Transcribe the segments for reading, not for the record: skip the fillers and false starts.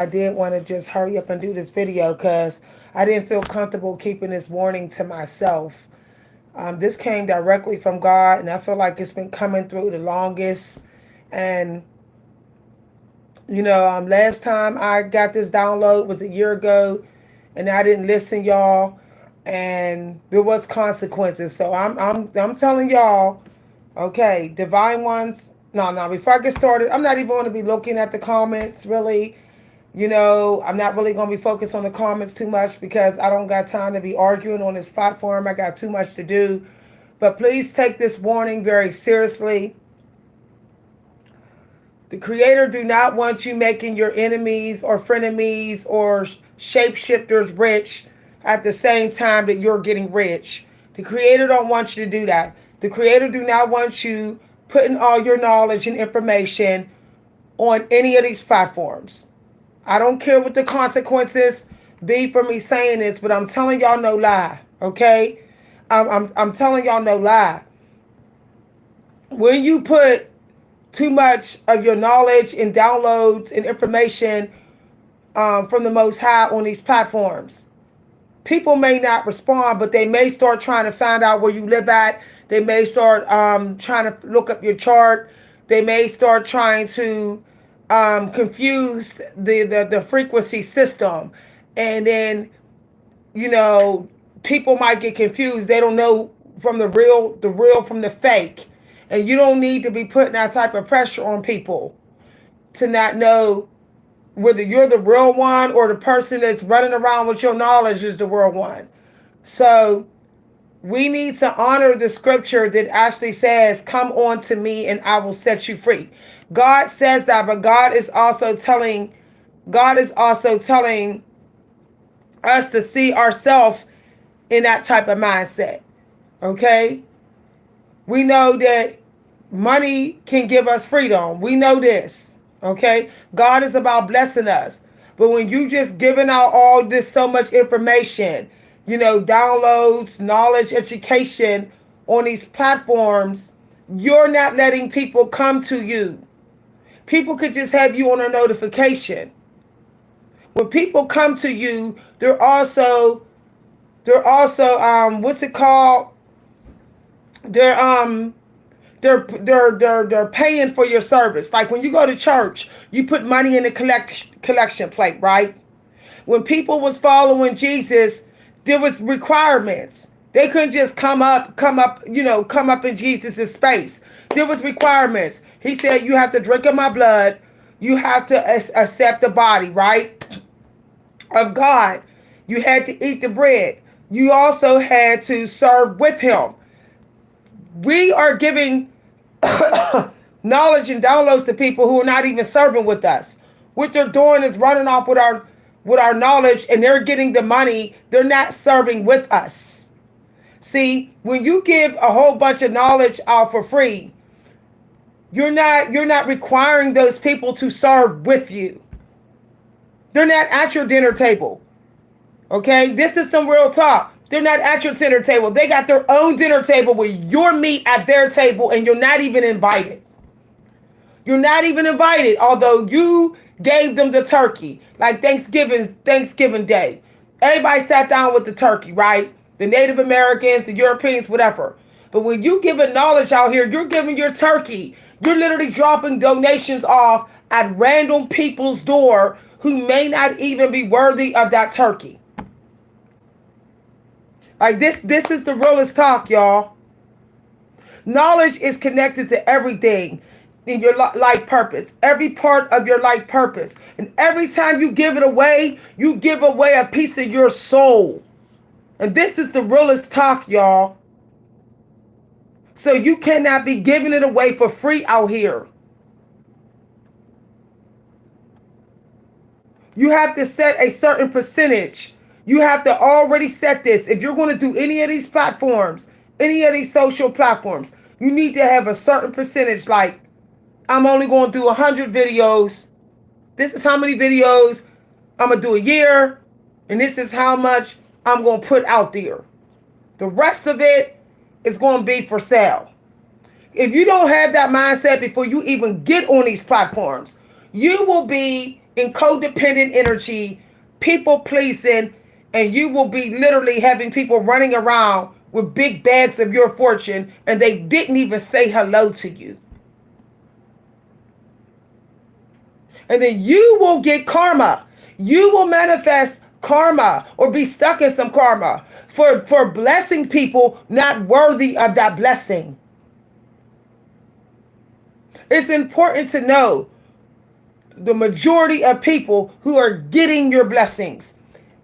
I did want to just hurry up and do this video because I didn't feel comfortable keeping this warning to myself. This came directly from God, and I feel like it's been coming through the longest. And last time I got this download was a year ago, and I didn't listen, y'all, and there was consequences. So I'm telling y'all, okay, divine ones. No, no. Before I get started, I'm not even going to be looking at the comments really. I'm not really going to be focused on the comments too much because I don't got time to be arguing on this platform. I got too much to do. But please take this warning very seriously. The Creator do not want you making your enemies or frenemies or shapeshifters rich at the same time that you're getting rich. The Creator don't want you to do that. The Creator do not want you putting all your knowledge and information on any of these platforms. I don't care what the consequences be for me saying this, but I'm telling y'all no lie, okay? I'm telling y'all no lie. When you put too much of your knowledge and downloads and information from the Most High on these platforms, people may not respond, but they may start trying to find out where you live at. They may start trying to look up your chart. They may start trying to confuse the frequency system. And then, people might get confused. They don't know from the real from the fake. And you don't need to be putting that type of pressure on people to not know whether you're the real one or the person that's running around with your knowledge is the real one. So we need to honor the scripture that actually says, come on to me and I will set you free. God says that, but God is also telling us to see ourselves in that type of mindset. Okay? We know that money can give us freedom. We know this. Okay? God is about blessing us. But when you just giving out all this so much information, downloads, knowledge, education on these platforms, you're not letting people come to you. People could just have you on a notification. When people come to you, they're also what's it called? They're paying for your service. Like when you go to church, you put money in the collection plate, right? When people was following Jesus, there was requirements. They couldn't just come up in Jesus' space. There was requirements. He said, you have to drink of my blood. You have to accept the body, right, of God. You had to eat the bread. You also had to serve with him. We are giving knowledge and downloads to people who are not even serving with us. What they're doing is running off with our knowledge, and they're getting the money. They're not serving with us. See, when you give a whole bunch of knowledge out for free, you're not requiring those people to serve with you. They're not at your dinner table. Okay? This is some real talk. They're not at your dinner table. They got their own dinner table with your meat at their table, and you're not even invited. You're not even invited, although you gave them the turkey, like Thanksgiving Day. Everybody sat down with the turkey, right? The Native Americans, the Europeans, whatever. But when you giving knowledge out here, you're giving your turkey. You're literally dropping donations off at random people's door who may not even be worthy of that turkey. Like this is the realest talk, y'all. Knowledge is connected to everything in your life purpose, every part of your life purpose. And every time you give it away, you give away a piece of your soul. And this is the realest talk, y'all. So you cannot be giving it away for free out here. You have to set a certain percentage. You have to already set this. If you're going to do any of these platforms, any of these social platforms, you need to have a certain percentage. Like, I'm only going to do 100 videos. This is how many videos I'm going to do a year. And this is how much I'm going to put out there. The rest of it is going to be for sale. If you don't have that mindset before you even get on these platforms, you will be in codependent energy, people pleasing, and you will be literally having people running around with big bags of your fortune and they didn't even say hello to you. And then you will get karma. You will manifest karma or be stuck in some karma for blessing people not worthy of that blessing. It's important to know the majority of people who are getting your blessings.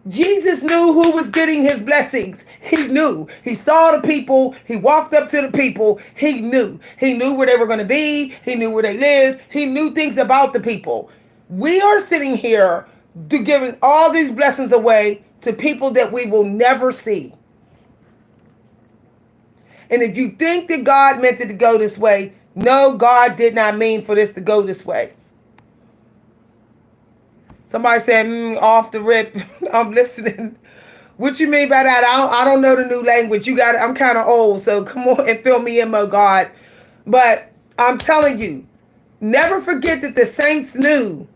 Jesus knew who was getting his blessings. He knew. He saw the people. He walked up to the people. He knew. He knew where they were going to be. He knew where they lived. He knew things about the people. We are sitting here giving all these blessings away to people that we will never see. And if you think that God meant it to go this way, no, God did not mean for this to go this way. Somebody said, off the rip, I'm listening. What you mean by that? I don't know the new language. You got it. I'm kind of old, so come on and fill me in, my God. But I'm telling you, never forget that the saints knew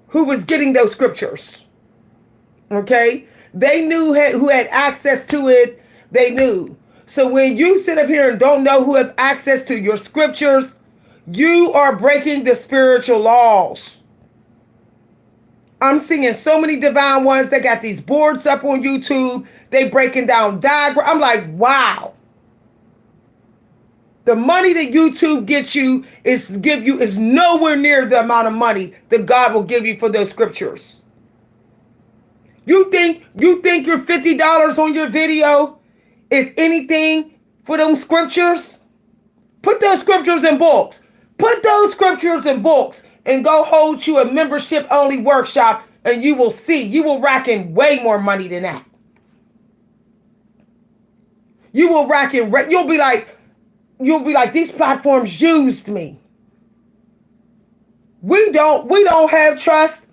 who was getting those scriptures. Okay? They knew who had access to it. They knew. So when you sit up here and don't know who have access to your scriptures, you are breaking the spiritual laws. I'm seeing so many divine ones. They got these boards up on YouTube. They breaking down diagrams. I'm like, wow. The money that YouTube gets you is nowhere near the amount of money that God will give you for those scriptures. You think your $50 on your video is anything for them scriptures? Put those scriptures in books. Put those scriptures in books and go hold you a membership only workshop and you will see, you will rack in way more money than that. You will rack in, you'll be like, these platforms used me. We don't have trust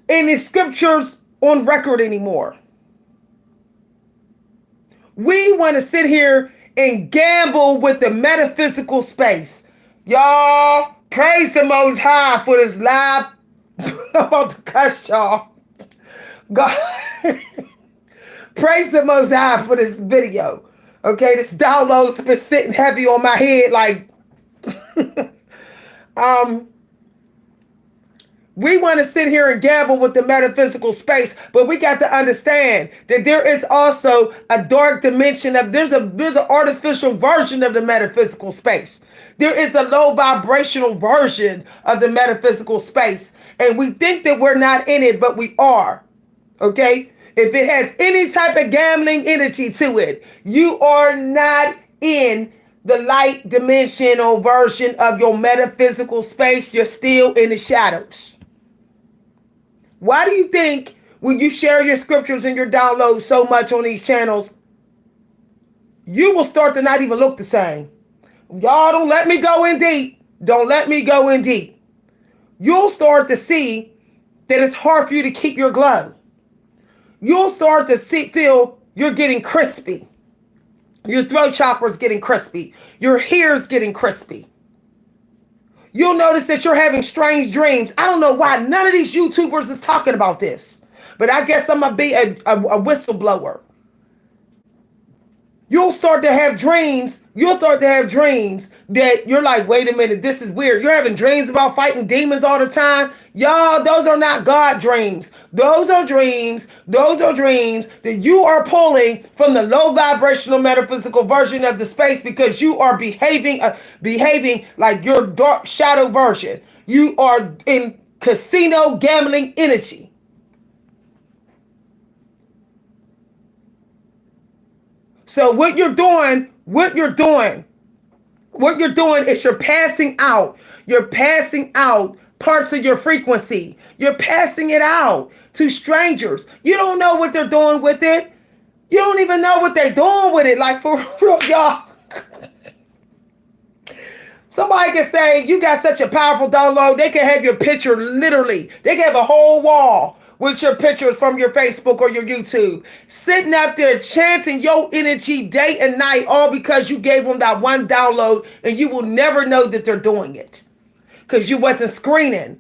in the scriptures on record anymore. We want to sit here and gamble with the metaphysical space. Y'all, praise the Most High for this live. I'm about to cuss y'all. God, praise the Most High for this video. Okay, this download's been sitting heavy on my head like, we want to sit here and gamble with the metaphysical space, but we got to understand that there is also a dark dimension of, there's an artificial version of the metaphysical space. There is a low vibrational version of the metaphysical space. And we think that we're not in it, but we are. Okay? If it has any type of gambling energy to it, you are not in the light dimensional version of your metaphysical space. You're still in the shadows. Why do you think when you share your scriptures and your downloads so much on these channels, you will start to not even look the same? Y'all don't let me go in deep. Don't let me go in deep. You'll start to see that it's hard for you to keep your glow. You'll start to feel you're getting crispy. Your throat chakra's getting crispy. Your hair's getting crispy. You'll notice that you're having strange dreams. I don't know why none of these YouTubers is talking about this, but I guess I'm going to be a whistleblower. You'll start to have dreams. You'll start to have dreams that you're like, wait a minute, this is weird. You're having dreams about fighting demons all the time. Y'all, those are not God dreams. Those are dreams. Those are dreams that you are pulling from the low vibrational metaphysical version of the space because you are behaving like your dark shadow version. You are in casino gambling energy. So what you're doing is you're passing out parts of your frequency. You're passing it out to strangers. You don't know what they're doing with it. You don't even know what they're doing with it. Like, for real, y'all. Somebody can say, you got such a powerful download. They can have your picture literally. They can have a whole wall with your pictures from your Facebook or your YouTube, sitting up there chanting your energy day and night, all because you gave them that one download, and you will never know that they're doing it because you wasn't screening.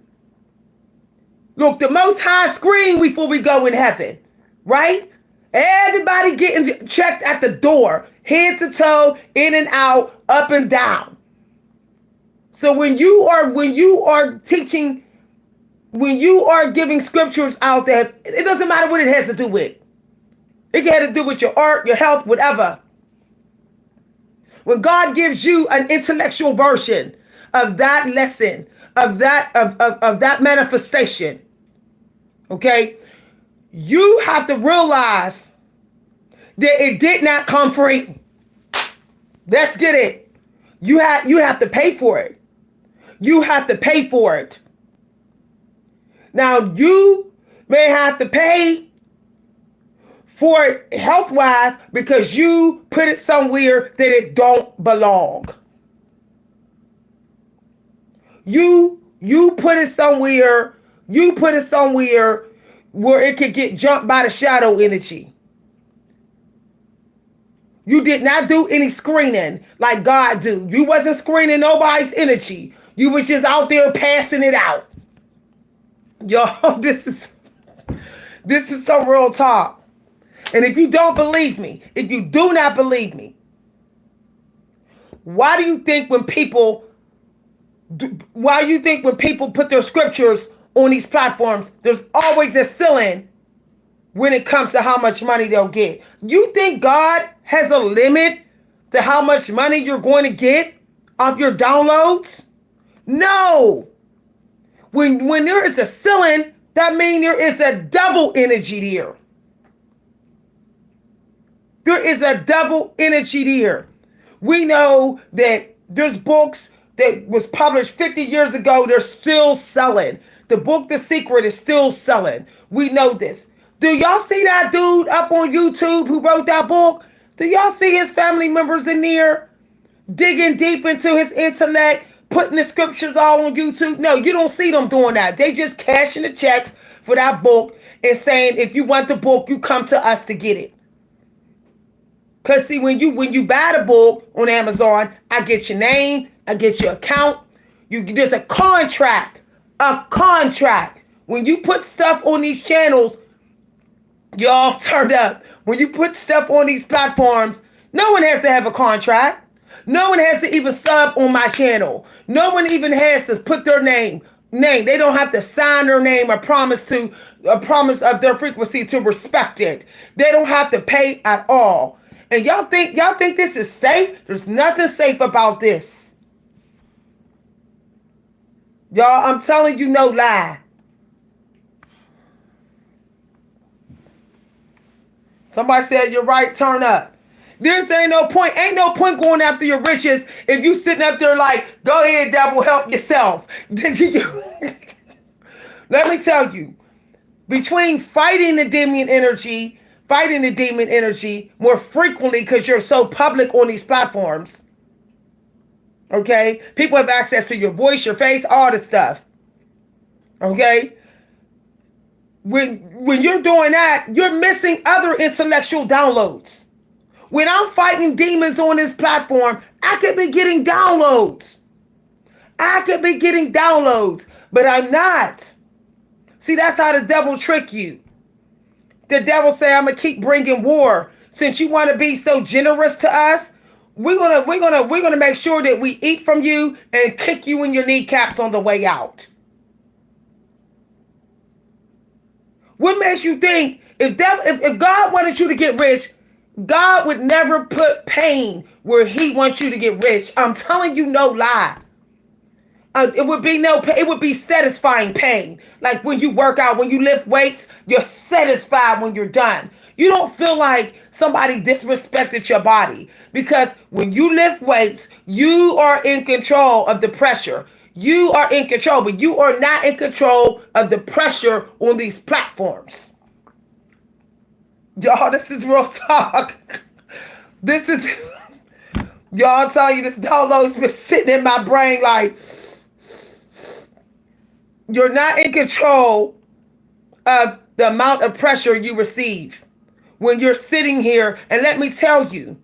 Look, the Most High screen before we go in heaven, right? Everybody getting checked at the door, head to toe, in and out, up and down. So when you are teaching, when you are giving scriptures out there, it doesn't matter what it has to do with. It can have to do with your art, your health, whatever. When God gives you an intellectual version of that lesson, of that manifestation, okay, you have to realize that it did not come free. Let's get it. You have to pay for it. You have to pay for it. Now you may have to pay for it health-wise because you put it somewhere that it don't belong. You put it somewhere where it could get jumped by the shadow energy. You did not do any screening like God do. You wasn't screening nobody's energy. You was just out there passing it out. Y'all, this is some real talk. And if you don't believe me, if you do not believe me, why do you think when people put their scriptures on these platforms, there's always a ceiling when it comes to how much money they'll get? You think God has a limit to how much money you're going to get off your downloads? No. When there is a ceiling, that means there is a devil energy there. There is a devil energy there. We know that there's books that was published 50 years ago. They're still selling. The book, The Secret, is still selling. We know this. Do y'all see that dude up on YouTube who wrote that book? Do y'all see his family members in there digging deep into his intellect, putting the scriptures all on YouTube? No, you don't see them doing that. They just cashing the checks for that book and saying, if you want the book, you come to us to get it. Because see, when you buy the book on Amazon, I get your name, I get your account. There's a contract. A contract. When you put stuff on these channels, y'all turned up. When you put stuff on these platforms, no one has to have a contract. No one has to even sub on my channel. No one even has to put their name. They don't have to sign their name or promise of their frequency to respect it. They don't have to pay at all. And y'all think this is safe? There's nothing safe about this. Y'all, I'm telling you no lie. Somebody said you're right, turn up. Ain't no point going after your riches if you sitting up there like, go ahead, devil, help yourself. Let me tell you, between fighting the demon energy more frequently because you're so public on these platforms, okay? People have access to your voice, your face, all this stuff, okay? When you're doing that, you're missing other intellectual downloads. When I'm fighting demons on this platform, I could be getting downloads. But I'm not. See, that's how the devil trick you. The devil say, I'm gonna keep bringing war. Since you want to be so generous to us, we're gonna make sure that we eat from you and kick you in your kneecaps on the way out. What makes you think if God wanted you to get rich, God would never put pain where he wants you to get rich? I'm telling you no lie. It would be no pain. It would be satisfying pain. Like when you work out, when you lift weights, you're satisfied when you're done. You don't feel like somebody disrespected your body, because when you lift weights, you are in control of the pressure. You are in control, but you are not in control of the pressure on these platforms. Y'all, this is real talk. Y'all, I'll tell you, this download's been sitting in my brain like, you're not in control of the amount of pressure you receive when you're sitting here. And let me tell you,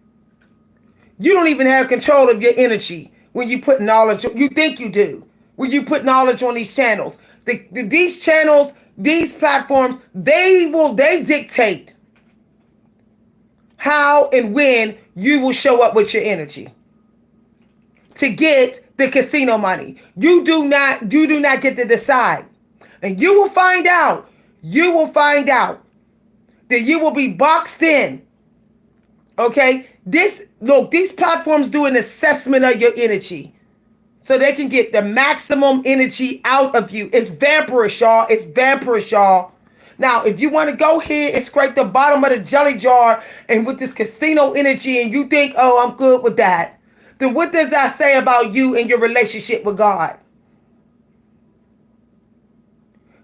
you don't even have control of your energy when you put knowledge. You think you do when you put knowledge on these channels. These channels these platforms, they dictate how and when you will show up with your energy to get the casino money. You do not get to decide. And you will find out that you will be boxed in. Okay? These platforms do an assessment of your energy so they can get the maximum energy out of you. It's vampirish, y'all. It's vampirish, y'all. Now, if you want to go ahead and scrape the bottom of the jelly jar and with this casino energy and you think, oh, I'm good with that, then what does that say about you and your relationship with God?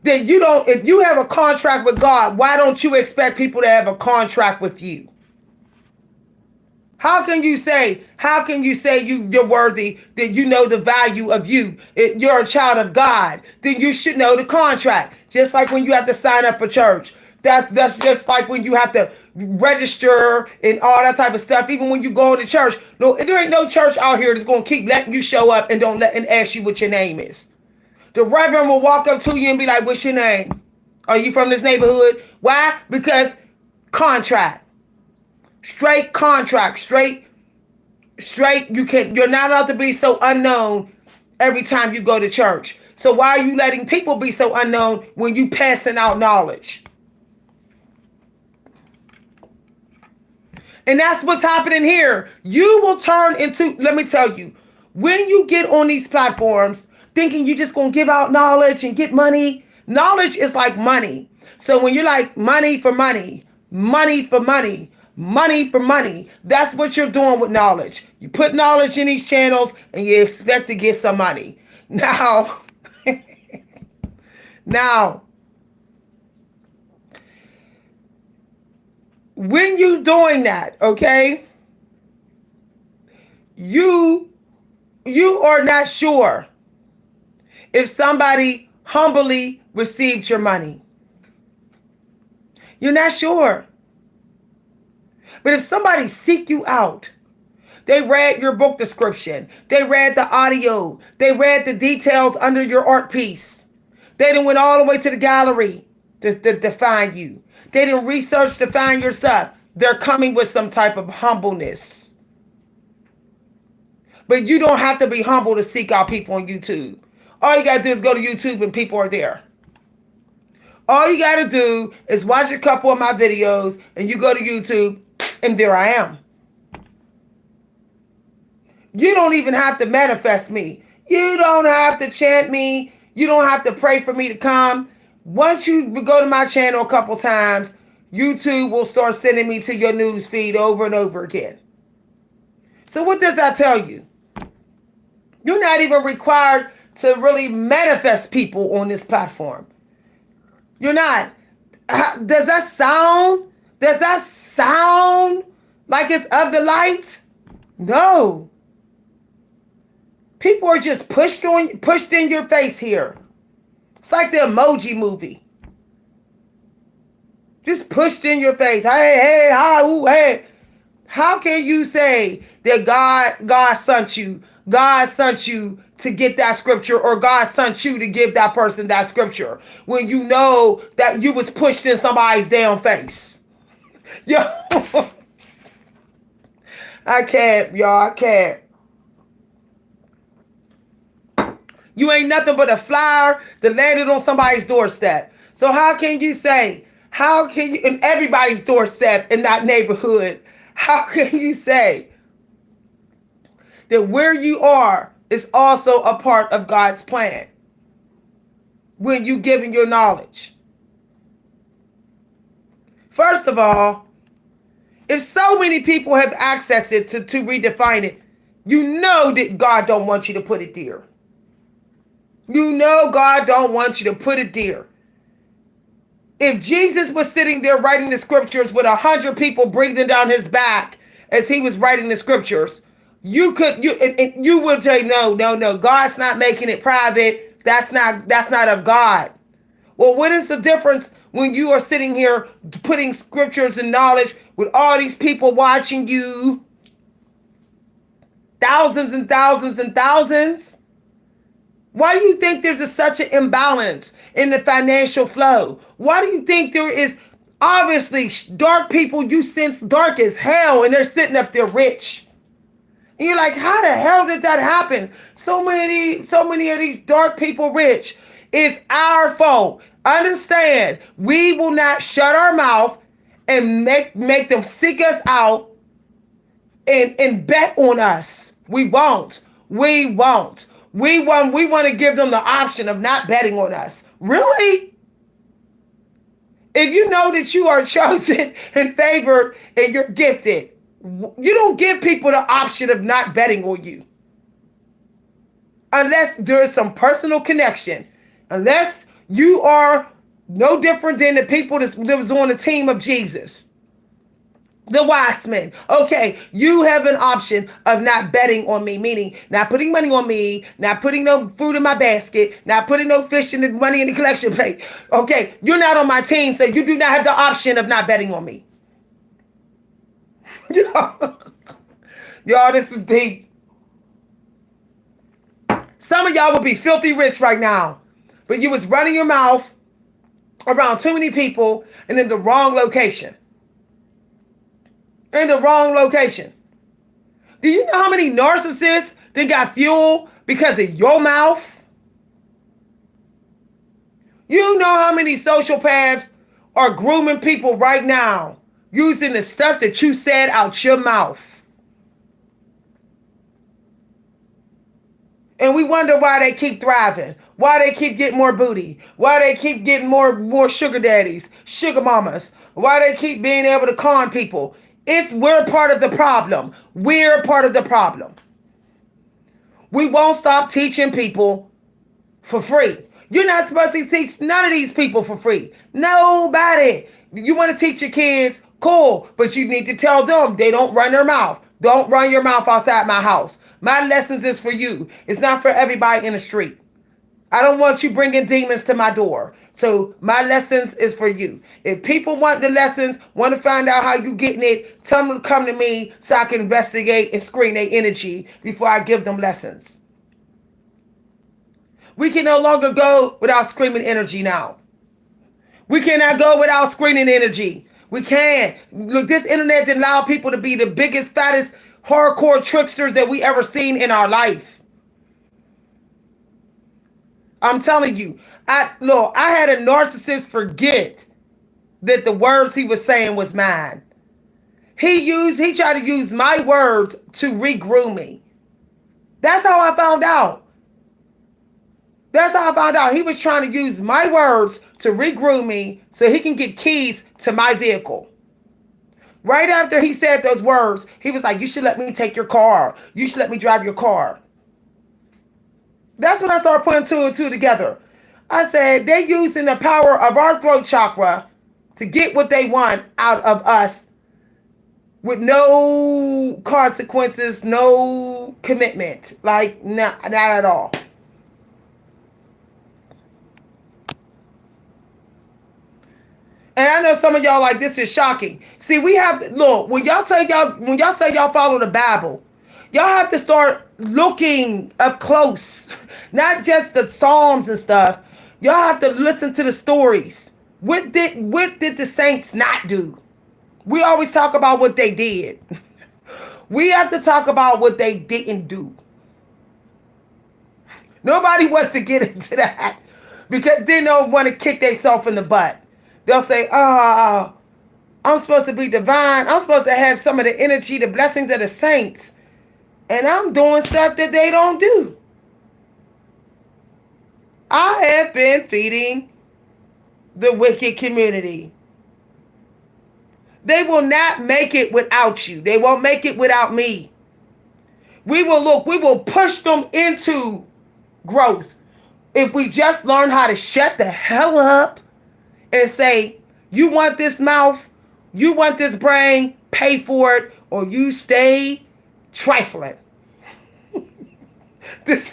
Then if you have a contract with God, why don't you expect people to have a contract with you? How can you say you're worthy, that you know the value of you? If you're a child of God, then you should know the contract. Just like when you have to sign up for church. That's just like when you have to register and all that type of stuff. Even when you go to church, no, there ain't no church out here that's gonna keep letting you show up and don't let and ask you what your name is. The reverend will walk up to you and be like, "What's your name? Are you from this neighborhood?" Why? Because contract. Straight contract, straight. You're not allowed to be so unknown every time you go to church. So why are you letting people be so unknown when you passing out knowledge? And that's what's happening here. You will turn into, let me tell you, when you get on these platforms thinking you're just going to give out knowledge and get money, knowledge is like money. So when you're like money for money, money for money, money for money, that's what you're doing with knowledge. You put knowledge in these channels and you expect to get some money. Now, when you doing that, okay, you are not sure if somebody humbly received your money. You're not sure. But if somebody seek you out, they read your book description, they read the audio, they read the details under your art piece, they done went all the way to the gallery to find you, they didn't research to find your stuff, they're coming with some type of humbleness. But you don't have to be humble to seek out people on YouTube. All you got to do is go to YouTube and people are there. All you got to do is watch a couple of my videos and you go to YouTube and there I am. You don't even have to manifest me. You don't have to chant me. You don't have to pray for me to come. Once you go to my channel a couple times, YouTube will start sending me to your news feed over and over again. So what does that tell you? You're not even required to really manifest people on this platform. You're not. Does that sound like it's of the light? No. People are just pushed in your face here. It's like the Emoji Movie. Just pushed in your face. Hey, hi, ooh, hey. How can you say that God sent you? God sent you to get that scripture, or God sent you to give that person that scripture, when you know that you was pushed in somebody's damn face? Yo, I can't, y'all. I can't. You ain't nothing but a flower that landed on somebody's doorstep. So how can you, in everybody's doorstep in that neighborhood, how can you say that where you are is also a part of God's plan when you giving your knowledge? First of all, if so many people have accessed it to redefine it, you know that God don't want you to put it there. You know God don't want you to put it there. If Jesus was sitting there writing the scriptures with 100 people breathing down his back as he was writing the scriptures, you would say, no, God's not making it private. That's not of God. Well, what is the difference when you are sitting here putting scriptures and knowledge with all these people watching you? Thousands and thousands and thousands. Why do you think there's such an imbalance in the financial flow? Why do you think there is obviously dark people you sense dark as hell and they're sitting up there rich? And you're like, how the hell did that happen? So many of these dark people rich. It's our fault. Understand, we will not shut our mouth and make them seek us out and bet on us. We won't. We won't. We want to give them the option of not betting on us. Really? If you know that you are chosen and favored and you're gifted, you don't give people the option of not betting on you. Unless there is some personal connection. Unless you are no different than the people that was on the team of Jesus. The wise men. Okay, you have an option of not betting on me, meaning not putting money on me, not putting no food in my basket, not putting no fish in the money in the collection plate. Okay, you're not on my team, so you do not have the option of not betting on me. Y'all, this is deep. Some of y'all would be filthy rich right now, but you was running your mouth around too many people and in the wrong location. In the wrong location. Do you know how many narcissists that got fuel because of your mouth? You know how many sociopaths are grooming people right now using the stuff that you said out your mouth? And we wonder why they keep thriving, why they keep getting more booty, why they keep getting more sugar daddies, sugar mamas, why they keep being able to con people. We're part of the problem. We're part of the problem. We won't stop teaching people for free. You're not supposed to teach none of these people for free. Nobody. You want to teach your kids, cool, but you need to tell them they don't run their mouth. Don't run your mouth outside my house. My lessons is for you. It's not for everybody in the street. I don't want you bringing demons to my door. So my lessons is for you. If people want the lessons, want to find out how you getting it, tell them to come to me so I can investigate and screen their energy before I give them lessons. We can no longer go without screaming energy now. We cannot go without screening energy. We can't. Look, this internet didn't allow people to be the biggest, fattest, hardcore tricksters that we ever seen in our life. I'm telling you, I had a narcissist forget that the words he was saying was mine. He tried to use my words to re-groom me. That's how I found out. That's how I found out. He was trying to use my words to re-groom me so he can get keys to my vehicle. Right after he said those words, he was like, you should let me take your car. You should let me drive your car. That's when I started putting two and two together. I said, they're using the power of our throat chakra to get what they want out of us with no consequences, no commitment. Like, not at all. And I know some of y'all like, this is shocking. See, we have to, look, when y'all say y'all follow the Bible, y'all have to start looking up close, not just the Psalms and stuff. Y'all have to listen to the stories. What did the saints not do? We always talk about what they did. We have to talk about what they didn't do. Nobody wants to get into that because then they'll want to kick themselves in the butt. They'll say, I'm supposed to be divine. I'm supposed to have some of the energy, the blessings of the saints. And I'm doing stuff that they don't do. I have been feeding the wicked community. They will not make it without you. They won't make it without me. We will push them into growth. If we just learn how to shut the hell up and say, you want this mouth, you want this brain, pay for it, or you stay trifling. This,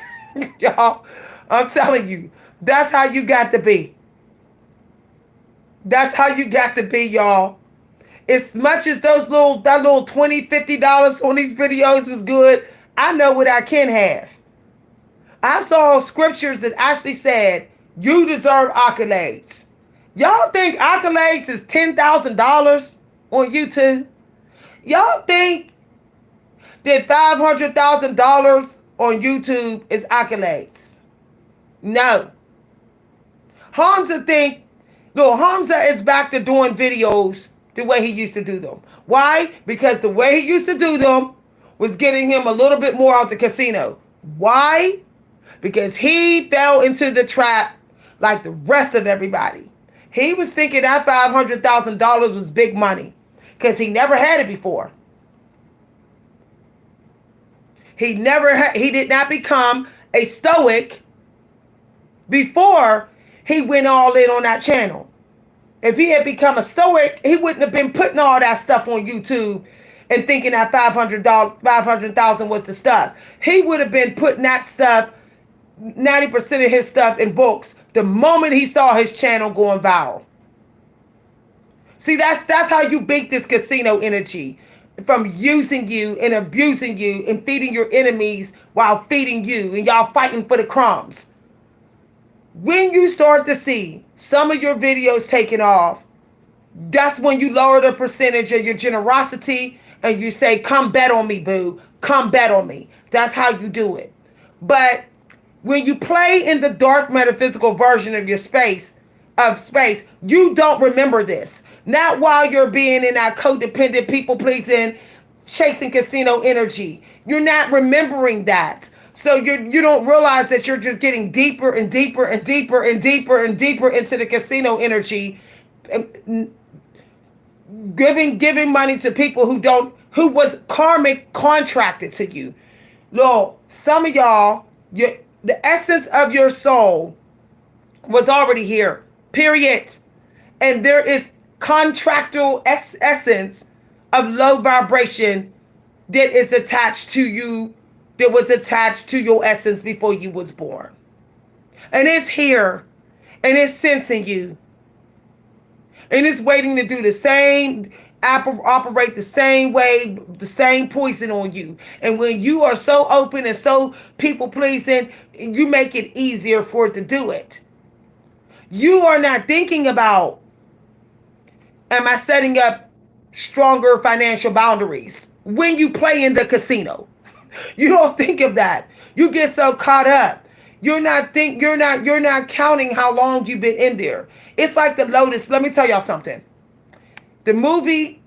y'all, I'm telling you, that's how you got to be. That's how you got to be, y'all. As much as that little $20, $50 on these videos was good, I know what I can have. I saw scriptures that actually said you deserve accolades. Y'all think accolades is $10,000 on YouTube? Y'all think that $500,000 on YouTube is accolades? No. Hamza is back to doing videos the way he used to do them. Why? Because the way he used to do them was getting him a little bit more out the casino. Why? Because he fell into the trap like the rest of everybody. He was thinking that $500,000 was big money because he never had it before. He did not become a stoic before he went all in on that channel. If he had become a stoic, he wouldn't have been putting all that stuff on YouTube and thinking that $500,000 was the stuff. He would have been putting that stuff, 90% of his stuff, in books the moment he saw his channel going viral. See, that's how you beat this casino energy. From using you and abusing you and feeding your enemies while feeding you, and y'all fighting for the crumbs. When you start to see some of your videos taking off, that's when you lower the percentage of your generosity and you say, come bet on me, boo. Come bet on me. That's how you do it. But when you play in the dark metaphysical version of your space, you don't remember this. Not while you're being in that codependent, people-pleasing, chasing casino energy. You're not remembering that. So you don't realize that you're just getting deeper and deeper and deeper and deeper and deeper into the casino energy, giving money to people who was karmic contracted to you. Lord, some of y'all, the essence of your soul was already here, period. And there is contractual essence of low vibration that is attached to you, that was attached to your essence before you was born. And it's here, and it's sensing you. And it's waiting to do the same, operate the same way, the same poison on you. And when you are so open and so people-pleasing, you make it easier for it to do it. You are not thinking about, am I setting up stronger financial boundaries when you play in the casino? You don't think of that. You get so caught up. You're not counting how long you've been in there. It's like the Lotus. Let me tell y'all something. The movie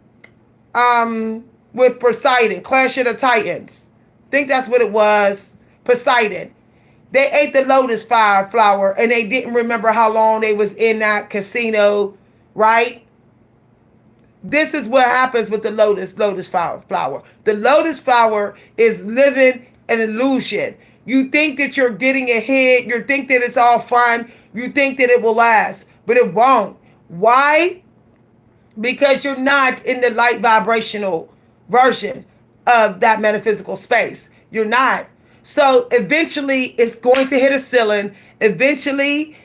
with Poseidon, Clash of the Titans. I think that's what it was. Poseidon. They ate the lotus flower and they didn't remember how long they was in that casino, right? This is what happens with the lotus flower. The lotus flower is living an illusion. You think that you're getting ahead. You think that it's all fun. You think that it will last, but it won't. Why? Because you're not in the light vibrational version of that metaphysical space. You're not. So eventually it's going to hit a ceiling. Eventually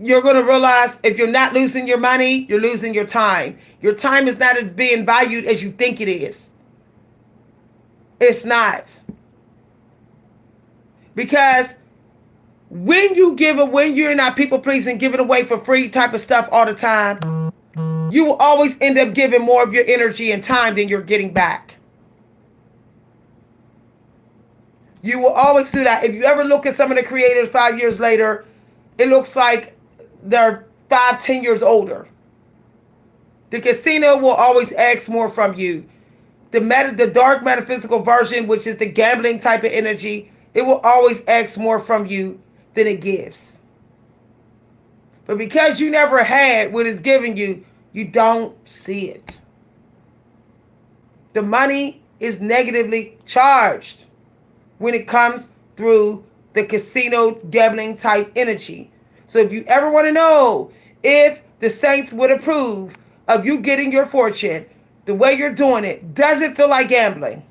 you're going to realize if you're not losing your money, you're losing your time. Your time is not as being valued as you think it is. It's not. Because when you're not people pleasing, giving away for free type of stuff all the time, you will always end up giving more of your energy and time than you're getting back. You will always do that. If you ever look at some of the creators 5 years later, it looks like they're 5-10 years older. The casino will always ask more from you. The dark metaphysical version, which is the gambling type of energy, it will always ask more from you than it gives. But because you never had what it's giving you, you don't see it. The money is negatively charged when it comes through the casino gambling type energy. So if you ever want to know if the saints would approve of you getting your fortune, the way you're doing it, does it feel like gambling?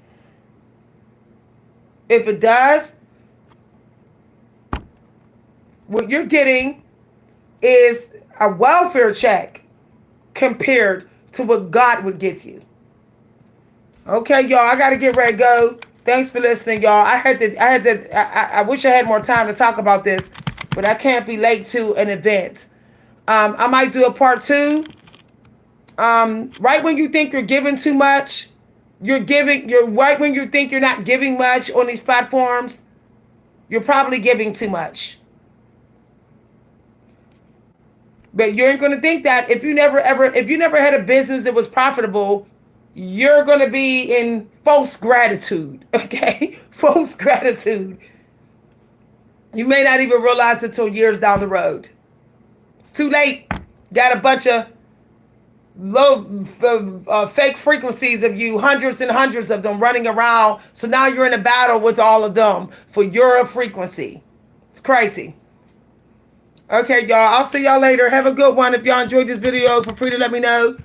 If it does, what you're getting is a welfare check compared to what God would give you. Okay, y'all, I got to get ready to go. Thanks for listening, y'all. I wish I had more time to talk about this, but I can't be late to an event. I might do a part 2. Right when you think you're giving too much, you're right when you think you're not giving much on these platforms, you're probably giving too much. But you ain't gonna think that if you never had a business that was profitable, you're gonna be in false gratitude. Okay? False gratitude. You may not even realize it until years down the road. It's too late. Got a bunch of fake frequencies of you, hundreds and hundreds of them running around. So now you're in a battle with all of them for your frequency. It's crazy. Okay, y'all. I'll see y'all later. Have a good one. If y'all enjoyed this video, feel free to let me know.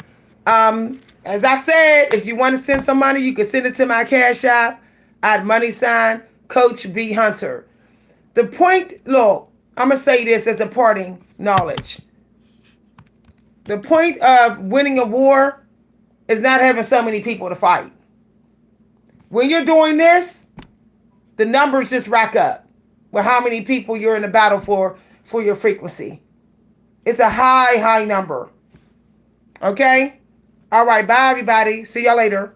As I said, if you want to send some money, you can send it to my Cash App at @ Coach V Hunter. The point, look, I'm going to say this as a parting knowledge. The point of winning a war is not having so many people to fight. When you're doing this, the numbers just rack up with how many people you're in a battle for your frequency. It's a high number. Okay? All right. Bye, everybody. See y'all later.